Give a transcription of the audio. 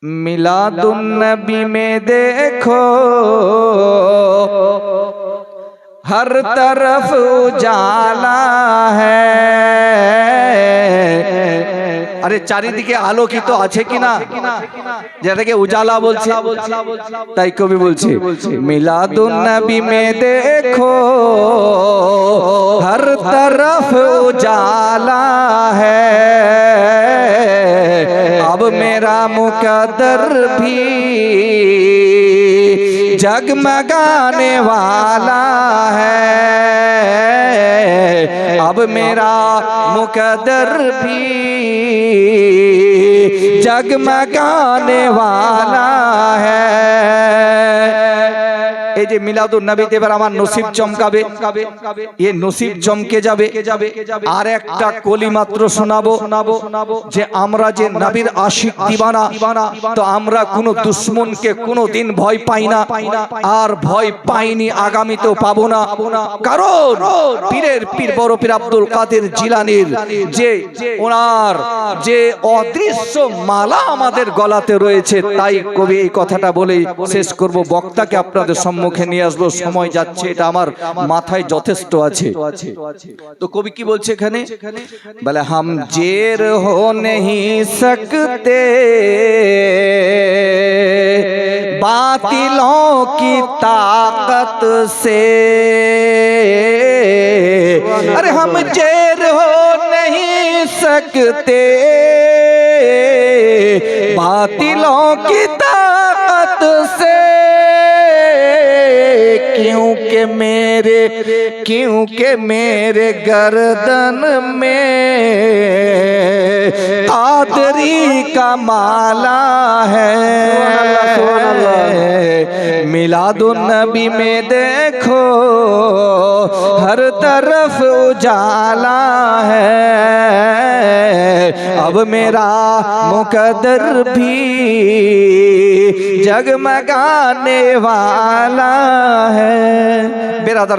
मिलादुन्नबी में देखो हर तरफ उजाला है। আরে চারিদিকে আলোকিত আছে কিনা, যেটাকে উজালা বলছে, তাই কবি বলছে মিলাদুন্নবী মে দেখো हर तरफ उजाला है। अब मेरा मुकद्दर भी जगमगाने वाला है। अब मेरा मुकद्दर भी जगमगाने वाला है। এই যে মিলাদুন নবীতে এবার আমার নসিব চমকাবে, এই নসিব চমকে যাবে। আর একটা কলি মাত্র শোনাবো যে আমরা যে নবীর আশিক দিবানা, তো আমরা কোনো দুশমনকে কোনোদিন ভয় পাই না, আর ভয় পাইনি, আগামীতেও পাবো না। কারণ পীরের পীর বড় পীর আব্দুল কাদের জিলানীর যে ওনার যে অদৃশ্য মালা আমাদের গলাতে রয়েছে, তাই কবি এই কথাটা বলেই শেষ করব। বক্তাকে আপনাদের সম্মুখে নিয়ে আসবো, সময় যাচ্ছে, এটা আমার মাথায় যথেষ্ট আছে। তো কবি কি বলছে এখানে, বলে হাম জের হো নেহি সকতে बातिलों की ताकत से। अरे हम जेर हो नहीं सकते बातिलों की ताकत से। क्योंकि मेरे गर्दन में कादरी का माला है। मिलादुन नबी में देखो हर तरफ उजाला है। अब मेरा मुकद्दर भी जगमगाने वाला है। बिरादर